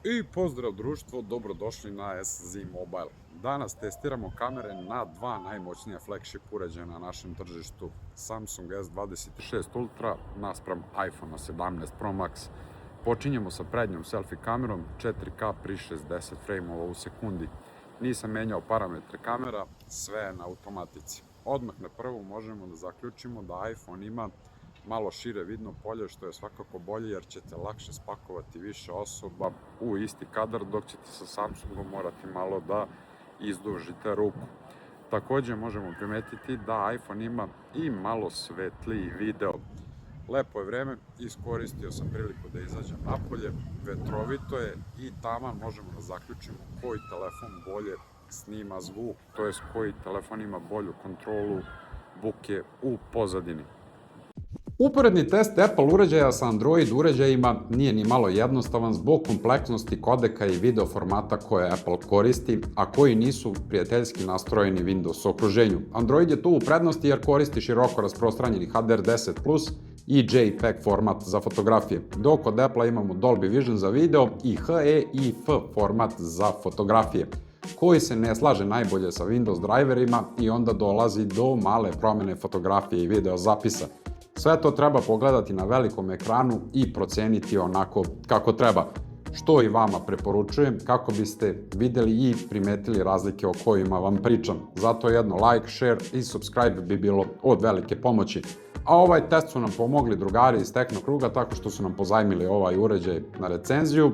I pozdrav društvo, dobrodošli na SZ Mobile. Danas testiramo kamere na dva najmoćnija flagship uređaja na našem tržištu, Samsung S26 Ultra naspram iPhone 17 Pro Max. Počinjemo sa prednjom selfie kamerom 4K pri 60 frame-ova u sekundi. Nisam menjao parametre kamera, sve je na automatici. Odmah na prvu možemo da zaključimo da iPhone ima malo šire vidno polje, što je svakako bolje jer ćete lakše spakovati više osoba u isti kadar, dok ćete sa Samsungom morati malo da izdužite ruku. Takođe možemo primetiti da iPhone ima i malo svetliji video. Lepo je vreme, iskoristio sam priliku da izađem napolje, vetrovito je i taman možemo da zaključimo koji telefon bolje snima zvuk, to jest koji telefon ima bolju kontrolu buke u pozadini. Uporedni test Apple uređaja sa Android uređajima nije ni malo jednostavan zbog kompleksnosti kodeka i video formata koje Apple koristi, a koji nisu prijateljski nastrojeni Windows okruženju. Android je tu u prednosti jer koristi široko rasprostranjeni HDR10+, i JPEG format za fotografije, dok od Apple imamo Dolby Vision za video i HE i F format za fotografije, koji se ne slaže najbolje sa Windows driverima i onda dolazi do male promene fotografije i video zapisa. Sve to treba pogledati na velikom ekranu i proceniti onako kako treba, što i vama preporučujem kako biste videli i primetili razlike o kojima vam pričam. Zato jedno like, share i subscribe bi bilo od velike pomoći. A ovaj test su nam pomogli drugari iz Tehnokruga tako što su nam pozajmili ovaj uređaj na recenziju.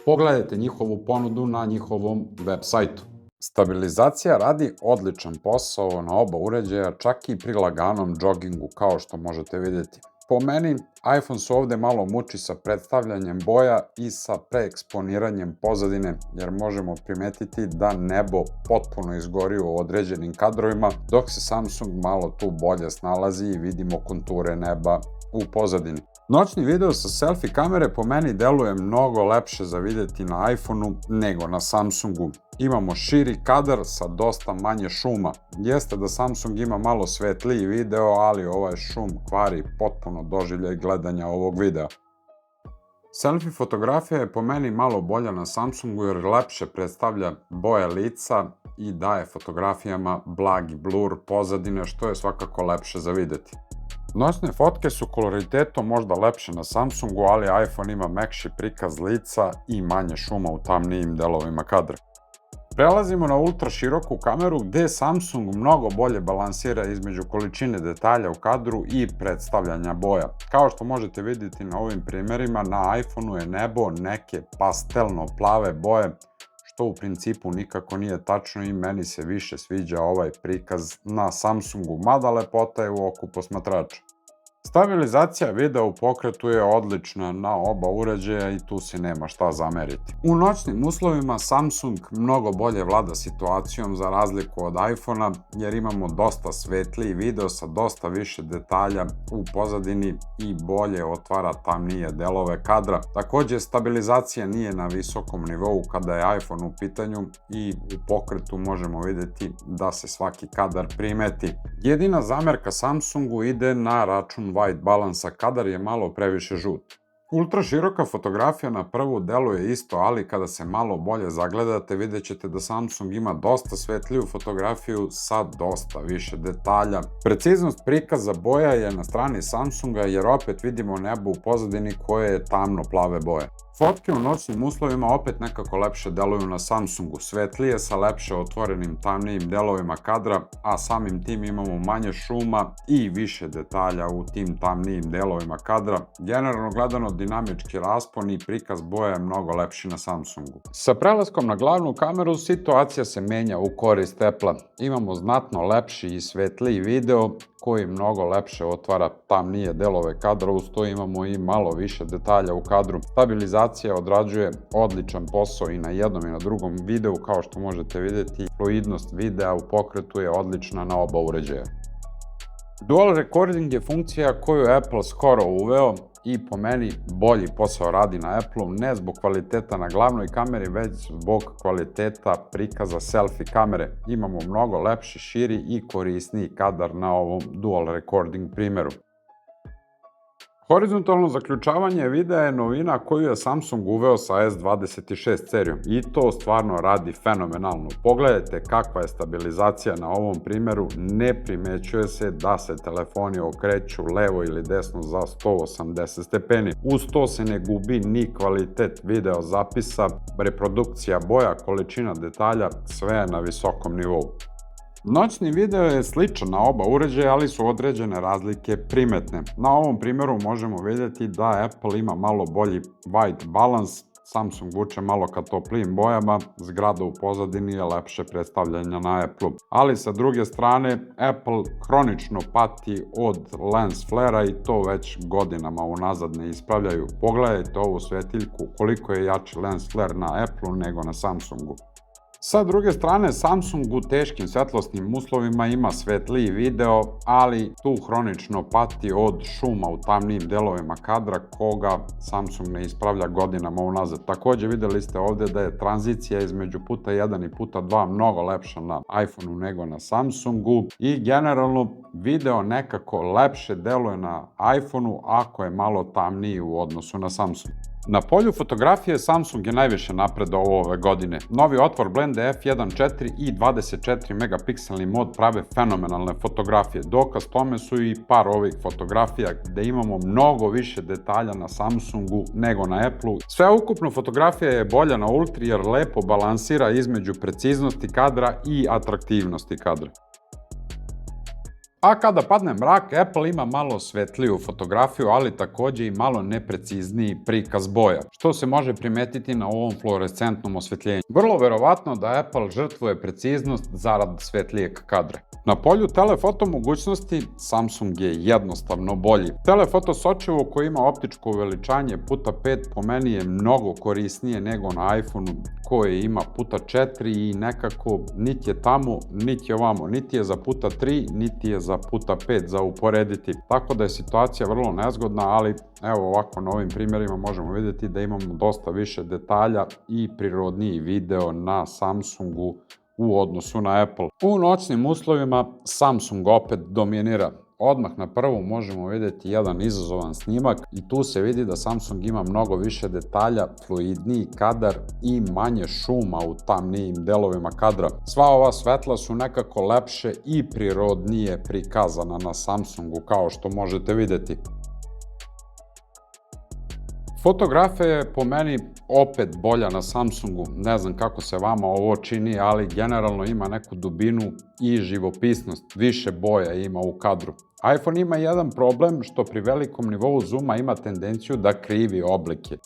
Pogledajte njihovu ponudu na njihovom web sajtu. Stabilizacija radi odličan posao na oba uređaja, čak i pri laganom džogingu, kao što možete vidjeti. Po meni, iPhone se ovde malo muči sa predstavljanjem boja i sa preeksponiranjem pozadine, jer možemo primetiti da nebo potpuno izgori u određenim kadrovima, dok se Samsung malo tu bolje snalazi i vidimo konture neba u pozadini. Noćni video sa selfie kamere po meni deluje mnogo lepše za videti na iPhoneu nego na Samsungu. Imamo širi kadar sa dosta manje šuma. Jeste da Samsung ima malo svetliji video, ali ovaj šum kvari potpuno doživljaj gledanja ovog videa. Selfie fotografija je po meni malo bolja na Samsungu jer lepše predstavlja boje lica i daje fotografijama blagi blur pozadine, što je svakako lepše za videti. Noćne fotke su koloritetom možda lepše na Samsungu, ali iPhone ima mekši prikaz lica i manje šuma u tamnijim delovima kadra. Prelazimo na ultra široku kameru gde Samsung mnogo bolje balansira između količine detalja u kadru i predstavljanja boja. Kao što možete vidjeti na ovim primerima, na iPhoneu je nebo neke pastelno plave boje, što u principu nikako nije tačno i meni se više sviđa ovaj prikaz na Samsungu, mada lepota je u oku posmatrača. Stabilizacija videa u pokretu je odlična na oba uređaja i tu se nema šta zameriti. U noćnim uslovima Samsung mnogo bolje vlada situacijom za razliku od iPhonea jer imamo dosta svetliji video sa dosta više detalja u pozadini i bolje otvara tamnije delove kadra. Takođe, stabilizacija nije na visokom nivou kada je iPhone u pitanju i u pokretu možemo videti da se svaki kadar primeti. Jedina zamerka Samsungu ide na račun white balansa, kadar je malo previše žut. Ultra široka fotografija na prvu deluje isto, ali kada se malo bolje zagledate vidjet ćete da Samsung ima dosta svetliju fotografiju sa dosta više detalja. Preciznost prikaza boja je na strani Samsunga jer opet vidimo nebo u pozadini koje je tamno plave boje. Fotke u noćnim uslovima opet nekako lepše deluju na Samsungu, svetlije sa lepše otvorenim tamnijim delovima kadra, a samim tim imamo manje šuma i više detalja u tim tamnijim delovima kadra. Generalno gledano dinamički raspon i prikaz boja je mnogo lepši na Samsungu. Sa prelaskom na glavnu kameru situacija se menja u korist Apple-a. Imamo znatno lepši i svetliji video koji mnogo lepše otvara tamnije delove kadra, uz to imamo i malo više detalja u kadru. Stabilizacija odrađuje odličan posao i na jednom i na drugom videu, kao što možete vidjeti, fluidnost videa u pokretu je odlična na oba uređaja. Dual recording je funkcija koju je Apple skoro uveo i po meni bolji posao radi na Apple-u, ne zbog kvaliteta na glavnoj kameri, već zbog kvaliteta prikaza selfie kamere. Imamo mnogo lepši, širi i korisniji kadar na ovom dual recording primeru. Horizontalno zaključavanje videa je novina koju je Samsung uveo sa S26 serijom i to stvarno radi fenomenalno. Pogledajte kakva je stabilizacija na ovom primjeru, ne primećuje se da se telefoni okreću levo ili desno za 180 stepeni. Uz to se ne gubi ni kvalitet video zapisa, reprodukcija boja, količina detalja, sve je na visokom nivou. Noćni video je sličan na oba uređaja, ali su određene razlike primetne. Na ovom primjeru možemo vidjeti da Apple ima malo bolji white balance, Samsung vuče malo ka toplijim bojama, zgrada u pozadini je lepše predstavljanja na Apple. Ali sa druge strane, Apple hronično pati od lens flare-a i to već godinama unazad ne ispravljaju. Pogledajte ovu svetiljku, koliko je jači lens flare na Apple nego na Samsungu. Sa druge strane, Samsung u teškim svetlosnim uslovima ima svetliji video, ali tu hronično pati od šuma u tamnijim delovima kadra, koga Samsung ne ispravlja godinama unazad. Također vidjeli ste ovdje da je tranzicija između puta 1 i puta 2 mnogo lepša na iPhoneu nego na Samsungu i generalno video nekako lepše deluje na iPhoneu ako je malo tamniji u odnosu na Samsung. Na polju fotografije Samsung je najviše napredovao ove godine. Novi otvor blende f1.4 i 24 megapikselni mod prave fenomenalne fotografije. Dokaz tome su i par ovih fotografija gde imamo mnogo više detalja na Samsungu nego na Appleu. Sveukupno fotografija je bolja na Ultri jer lepo balansira između preciznosti kadra i atraktivnosti kadra. A kada padne mrak, Apple ima malo svetliju fotografiju, ali također i malo neprecizniji prikaz boja, što se može primetiti na ovom fluorescentnom osvetljenju. Vrlo verovatno da Apple žrtvuje preciznost zarad svetlijeg kadra. Na polju telefoto mogućnosti Samsung je jednostavno bolji. Telefoto sočivo koje ima optičko uveličanje puta 5 po meni je mnogo korisnije nego na iPhoneu koje ima puta 4 i nekako niti je tamo, niti je ovamo, niti je za puta 3, niti je za puta 5 za uporediti. Tako da je situacija vrlo nezgodna, ali evo ovako na ovim primjerima možemo vidjeti da imamo dosta više detalja i prirodniji video na Samsungu u odnosu na Apple. U noćnim uslovima Samsung opet dominira. Odmah na prvu možemo vidjeti jedan izazovan snimak i tu se vidi da Samsung ima mnogo više detalja, fluidniji kadar i manje šuma u tamnijim delovima kadra. Sva ova svetla su nekako lepše i prirodnije prikazana na Samsungu kao što možete vidjeti. Fotografija je po meni opet bolja na Samsungu, ne znam kako se vama ovo čini, ali generalno ima neku dubinu i živopisnost, više boja ima u kadru. iPhone ima jedan problem što pri velikom nivou zooma ima tendenciju da krivi oblike.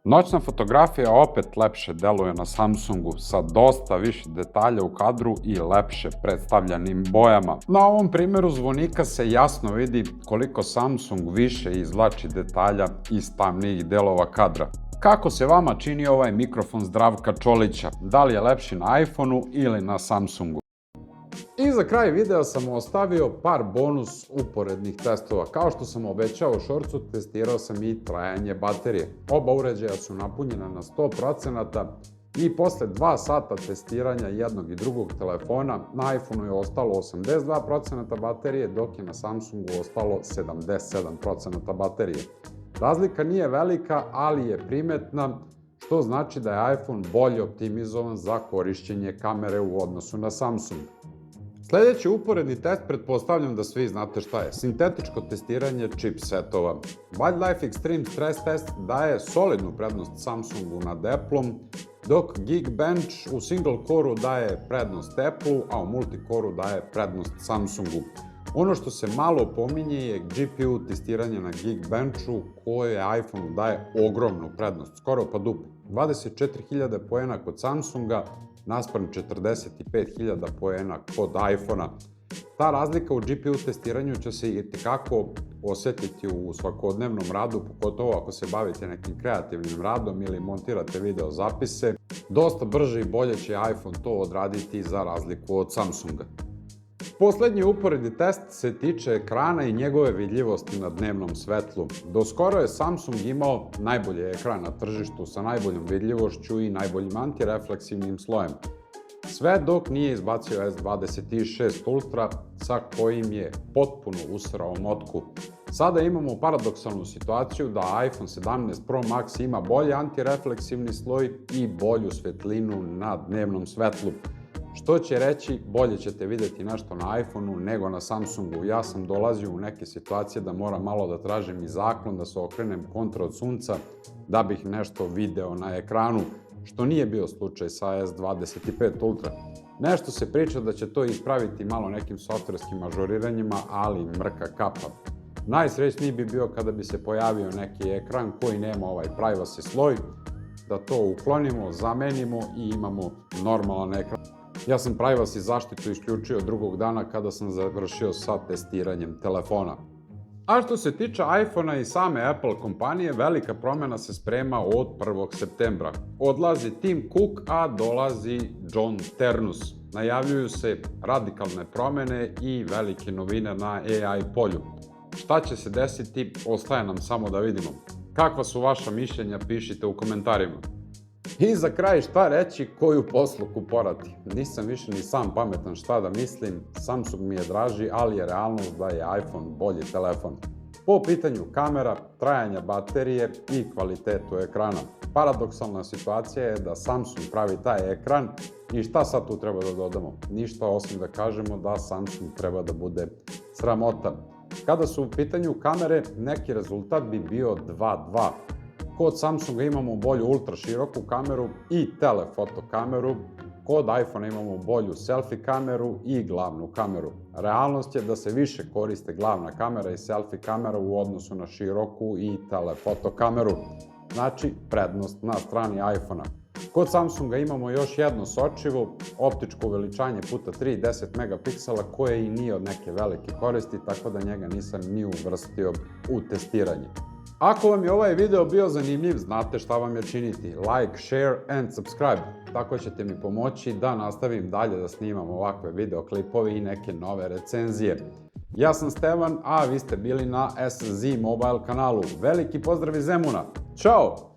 Noćna fotografija opet lepše deluje na Samsungu sa dosta više detalja u kadru i lepše predstavljanim bojama. Na ovom primjeru zvonika se jasno vidi koliko Samsung više izvlači detalja iz tamnijih delova kadra. Kako se vama čini ovaj mikrofon Zdravka Čolića? Da li je lepši na iPhoneu ili na Samsungu? I za kraj videa sam ostavio par bonus uporednih testova. Kao što sam obećao u shortsu, testirao sam i trajanje baterije. Oba uređaja su napunjena na 100% i posle 2 sata testiranja jednog i drugog telefona, na iPhoneu je ostalo 82% baterije, dok je na Samsungu ostalo 77% baterije. Razlika nije velika, ali je primetna, što znači da je iPhone bolje optimizovan za korišćenje kamere u odnosu na Samsung. Sljedeći uporedni test pretpostavljam da svi znate šta je. Sintetičko testiranje chipsetova. Wildlife Extreme Stress Test daje solidnu prednost Samsungu nad Appleom, dok Geekbench u single core-u daje prednost Appleu, a u multicore-u daje prednost Samsungu. Ono što se malo pominje je GPU testiranje na Geekbenchu koje iPhoneu daje ogromnu prednost, skoro pa duplo. 24.000 poena kod Samsunga naspram 45.000 poena kod iPhonea. Ta razlika u GPU testiranju će se itekako osjetiti u svakodnevnom radu, pogotovo ako se bavite nekim kreativnim radom ili montirate video zapise. Dosta brže i bolje će iPhone to odraditi za razliku od Samsunga. Poslednji uporedni test se tiče ekrana i njegove vidljivosti na dnevnom svetlu. Do skoro je Samsung imao najbolji ekran na tržištu sa najboljom vidljivošću i najboljim antirefleksivnim slojem. Sve dok nije izbacio S26 Ultra sa kojim je potpuno usrao notku. Sada imamo paradoksalnu situaciju da iPhone 17 Pro Max ima bolji antirefleksivni sloj i bolju svetlinu na dnevnom svetlu. Što će reći, bolje ćete vidjeti nešto na iPhoneu nego na Samsungu. Ja sam dolazio u neke situacije da moram malo da tražim i zaklon, da se okrenem kontra od sunca da bih nešto video na ekranu, što nije bio slučaj sa S25 Ultra. Nešto se priča da će to ispraviti malo nekim softverskim ažuriranjima, ali mrka kapa. Najsrećniji bi bio kada bi se pojavio neki ekran koji nema ovaj privacy sloj, da to uklonimo, zamenimo i imamo normalan ekran. Ja sam privacy zaštitu isključio drugog dana kada sam završio sa testiranjem telefona. A što se tiče iPhonea i same Apple kompanije, velika promjena se sprema od 1. septembra. Odlazi Tim Cook, a dolazi John Ternus. Najavljuju se radikalne promjene i velike novine na AI polju. Šta će se desiti, ostaje nam samo da vidimo. Kakva su vaša mišljenja, pišite u komentarima. I za kraj, šta reći, koju posluku porati. Nisam više ni sam pametan šta da mislim, Samsung mi je draži, ali je realnost da je iPhone bolji telefon. Po pitanju kamera, trajanja baterije i kvalitetu ekrana. Paradoksalna situacija je da Samsung pravi taj ekran i šta sad tu treba da dodamo? Ništa osim da kažemo da Samsung treba da bude sramotan. Kada su u pitanju kamere, neki rezultat bi bio 2:2. Kod Samsunga imamo bolju ultra široku kameru i telefoto kameru, kod iPhonea imamo bolju selfie kameru i glavnu kameru. Realnost je da se više koriste glavna kamera i selfie kamera u odnosu na široku i telefoto kameru. Znači, prednost na strani iPhonea. Kod Samsunga imamo još jedno sočivo, optičko uveličanje puta 3, 10 megapiksela, koje i nije od neke velike koristi, tako da njega nisam ni uvrstio u testiranje. Ako vam je ovaj video bio zanimljiv, znate šta vam je činiti. Like, share and subscribe. Tako ćete mi pomoći da nastavim dalje da snimam ovakve videoklipove i neke nove recenzije. Ja sam Stevan, a vi ste bili na SZ Mobile kanalu. Veliki pozdrav iz Zemuna. Ćao!